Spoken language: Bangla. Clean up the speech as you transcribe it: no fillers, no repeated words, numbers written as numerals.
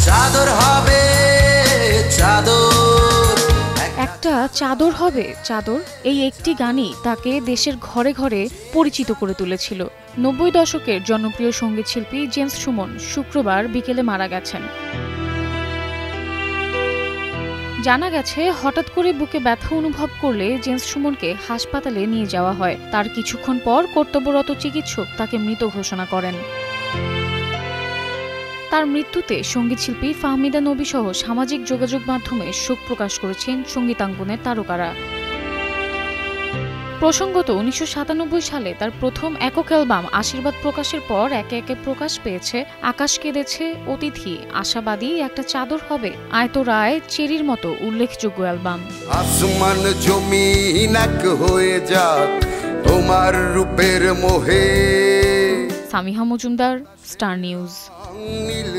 চাদর হবে চাদর, একটা চাদর হবে চাদর, এই একটি গানই তাকে দেশের ঘরে ঘরে পরিচিত করে তুলেছিল। ৯০ দশকের জনপ্রিয় সঙ্গীত শিল্পী জেমস সুমন শুক্রবার বিকেলে মারা গেছেন। জানা গেছে, হঠাৎ করে বুকে ব্যথা অনুভব করলে জেমস সুমনকে হাসপাতালে নিয়ে যাওয়া হয়। তার কিছুক্ষণ পর কর্তব্যরত চিকিৎসক তাকে মৃত ঘোষণা করেন। তার মৃত্যুতে সঙ্গীতশিল্পী ফাহমিদা নবী সহ সামাজিক যোগাযোগ মাধ্যমে শোক প্রকাশ করেছেন সঙ্গীতাঙ্গনের তারকারা। প্রসঙ্গত ১৯৯৭ সালে তার প্রথম একক অ্যালবাম আশীর্বাদ প্রকাশের পর একে একে প্রকাশ পেয়েছে আকাশ কেঁদেছে, অতিথি, আশাবাদী, একটা চাদর হবে, আয়তরায়, চেরির মতো উল্লেখযোগ্য অ্যালবাম। আসমান জমিন এক হয়ে যাক তোমার রূপের মোহে। Samiha Majumdar, Star News. নীল